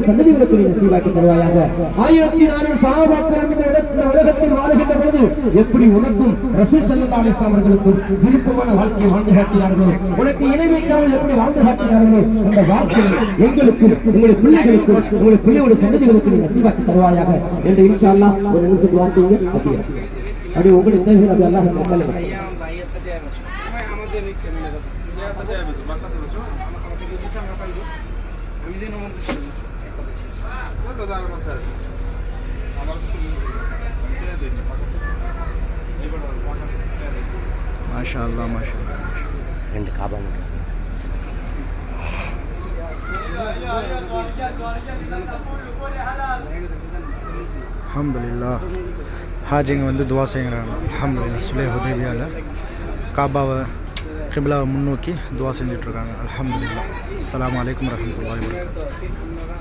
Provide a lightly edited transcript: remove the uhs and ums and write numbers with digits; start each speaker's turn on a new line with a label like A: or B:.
A: சந்ததிகளுக்கு நீ நசீபாக்கி தருவாயாக. 1400 சஹாபாக்கள் இந்த உலகத்தில் வாழுகின்ற பொழுது எப்படி உனக்கும் ரசூல் ஸல்லல்லாஹு அலைஹி வஸல்லம் அவர்களுக்கும் விருப்பமான வாழ்க்கையை வாழ்ந்து காட்டினார்களோ, உனக்கு இணை வைக்காமல் எப்படி வாழ்ந்து காட்டினார்களோ, அந்த வாழ்க்கை எங்களுக்கும் உங்களுடைய பிள்ளைகளுக்கும் உங்களுடைய பிள்ளைகளுடைய சந்ததிகளுக்கு நீ நசீபாக்கி தருவாயாக என்று இன்ஷா அல்லாஹ் ஒரு நிமிஷத்துக்கு வாசிங்க. அப்படியே உங்களுக்கு தேவை அப்படி அல்லாஹ் மக்களுக்கு
B: மாஷாஅல்லாஹ் மாஷாஅல்லாஹ்.
A: ரெண்டு காபா
B: அல்ஹம்துலில்லாஹ். ஹாஜிங்க வந்து துவா செய்கிறாங்க. அல்ஹம்துலில்லாஹ். சுலே ஹுதைபியாவில் காபாவை கிப்லாவை முன்னோக்கி துவா செஞ்சிட்ருக்காங்க. அல்ஹம்துலில்லாஹ். அஸ்ஸலாமு அலைக்கும் வரஹ்மத்துல்லாஹி வபரகாத்துஹு.